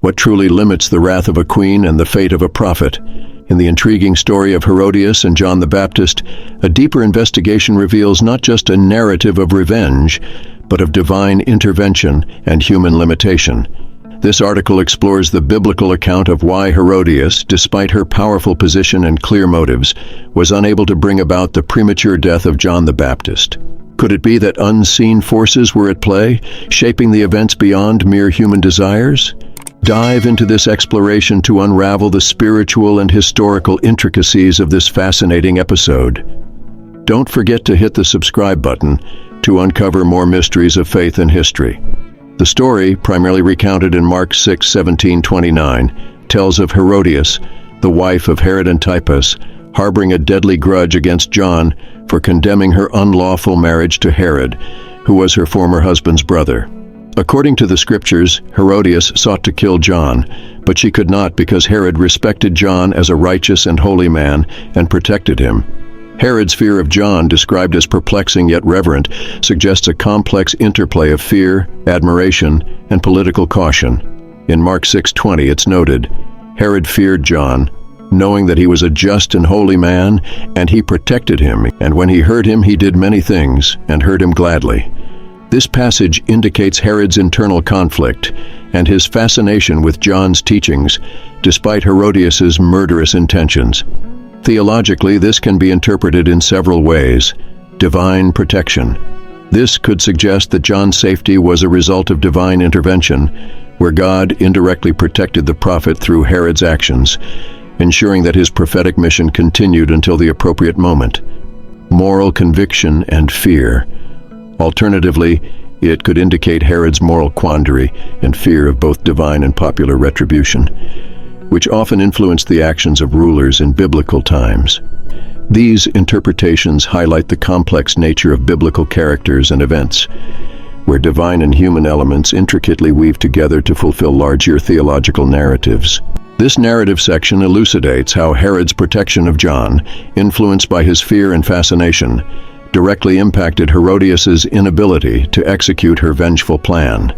What truly limits the wrath of a queen and the fate of a prophet? In the intriguing story of Herodias and John the Baptist, a deeper investigation reveals not just a narrative of revenge, but of divine intervention and human limitation. This article explores the biblical account of why Herodias, despite her powerful position and clear motives, was unable to bring about the premature death of John the Baptist. Could it be that unseen forces were at play, shaping the events beyond mere human desires? Dive into this exploration to unravel the spiritual and historical intricacies of this fascinating episode. Don't forget to hit the subscribe button to uncover more mysteries of faith and history. The story, primarily recounted in Mark 6:17-29, tells of Herodias, the wife of Herod Antipas, harboring a deadly grudge against John for condemning her unlawful marriage to Herod, who was her former husband's brother. According to the scriptures, Herodias sought to kill John, but she could not because Herod respected John as a righteous and holy man and protected him. Herod's fear of John, described as perplexing yet reverent, suggests a complex interplay of fear, admiration, and political caution. In Mark 6:20, it's noted, Herod feared John, knowing that he was a just and holy man, and he protected him, and when he heard him, he did many things, and heard him gladly. This passage indicates Herod's internal conflict and his fascination with John's teachings, despite Herodias' murderous intentions. Theologically, this can be interpreted in several ways. Divine protection. This could suggest that John's safety was a result of divine intervention, where God indirectly protected the prophet through Herod's actions, ensuring that his prophetic mission continued until the appropriate moment. Moral conviction and fear. Alternatively, it could indicate Herod's moral quandary and fear of both divine and popular retribution, which often influenced the actions of rulers in biblical times. These interpretations highlight the complex nature of biblical characters and events, where divine and human elements intricately weave together to fulfill larger theological narratives. This narrative section elucidates how Herod's protection of John, influenced by his fear and fascination, directly impacted Herodias' inability to execute her vengeful plan.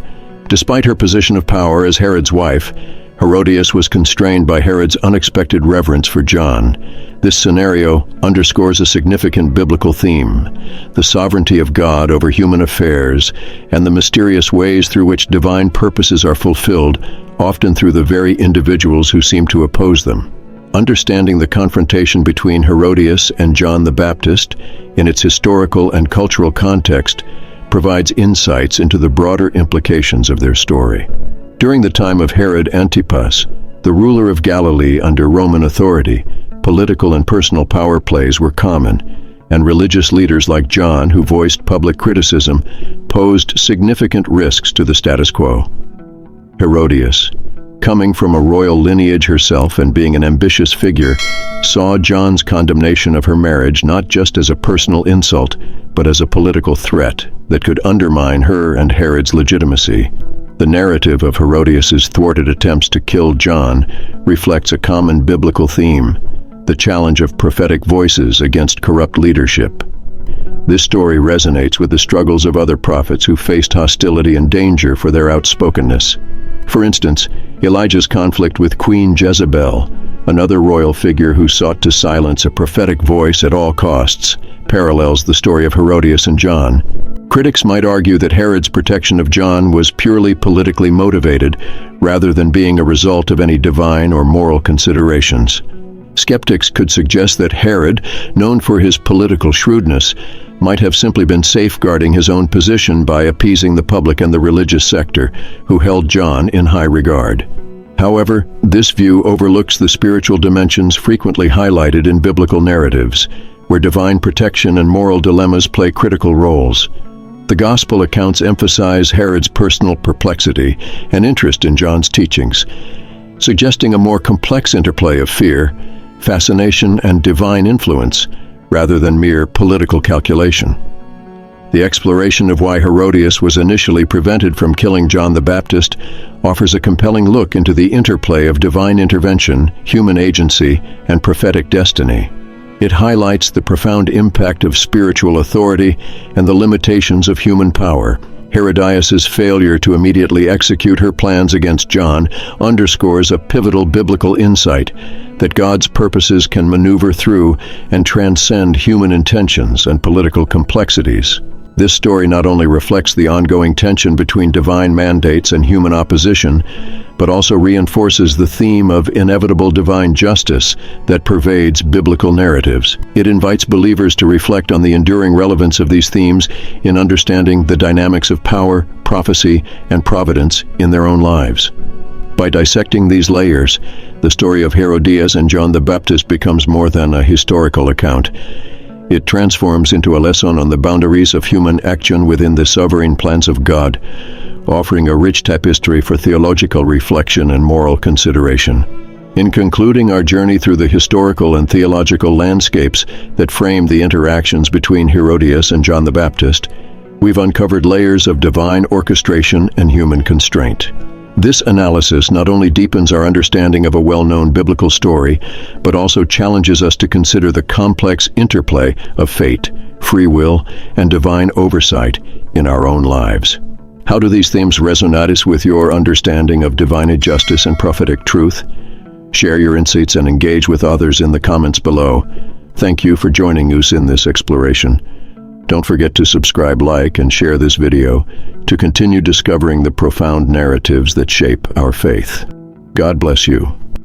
Despite her position of power as Herod's wife, Herodias was constrained by Herod's unexpected reverence for John. This scenario underscores a significant biblical theme: the sovereignty of God over human affairs and the mysterious ways through which divine purposes are fulfilled, often through the very individuals who seem to oppose them. Understanding the confrontation between Herodias and John the Baptist in its historical and cultural context provides insights into the broader implications of their story. During the time of Herod Antipas, the ruler of Galilee under Roman authority, political and personal power plays were common, and religious leaders like John, who voiced public criticism, posed significant risks to the status quo. Herodias, coming from a royal lineage herself and being an ambitious figure, saw John's condemnation of her marriage not just as a personal insult, but as a political threat that could undermine her and Herod's legitimacy. The narrative of Herodias' thwarted attempts to kill John reflects a common biblical theme: the challenge of prophetic voices against corrupt leadership. This story resonates with the struggles of other prophets who faced hostility and danger for their outspokenness. For instance, Elijah's conflict with Queen Jezebel, another royal figure who sought to silence a prophetic voice at all costs, parallels the story of Herodias and John. Critics might argue that Herod's protection of John was purely politically motivated, rather than being a result of any divine or moral considerations. Skeptics could suggest that Herod, known for his political shrewdness, might have simply been safeguarding his own position by appeasing the public and the religious sector, who held John in high regard. However, this view overlooks the spiritual dimensions frequently highlighted in biblical narratives, where divine protection and moral dilemmas play critical roles. The Gospel accounts emphasize Herod's personal perplexity and interest in John's teachings, suggesting a more complex interplay of fear, fascination, and divine influence, rather than mere political calculation. The exploration of why Herodias was initially prevented from killing John the Baptist offers a compelling look into the interplay of divine intervention, human agency, and prophetic destiny. It highlights the profound impact of spiritual authority and the limitations of human power, Herodias' failure to immediately execute her plans against John underscores a pivotal biblical insight that God's purposes can maneuver through and transcend human intentions and political complexities. This story not only reflects the ongoing tension between divine mandates and human opposition, but also reinforces the theme of inevitable divine justice that pervades biblical narratives. It invites believers to reflect on the enduring relevance of these themes in understanding the dynamics of power, prophecy, and providence in their own lives. By dissecting these layers, the story of Herodias and John the Baptist becomes more than a historical account. It transforms into a lesson on the boundaries of human action within the sovereign plans of God, offering a rich tapestry for theological reflection and moral consideration. In concluding our journey through the historical and theological landscapes that frame the interactions between Herodias and John the Baptist, we've uncovered layers of divine orchestration and human constraint. This analysis not only deepens our understanding of a well-known biblical story, but also challenges us to consider the complex interplay of fate, free will, and divine oversight in our own lives. How do these themes resonate with your understanding of divine justice and prophetic truth? Share your insights and engage with others in the comments below. Thank you for joining us in this exploration. Don't forget to subscribe, like, and share this video to continue discovering the profound narratives that shape our faith. God bless you.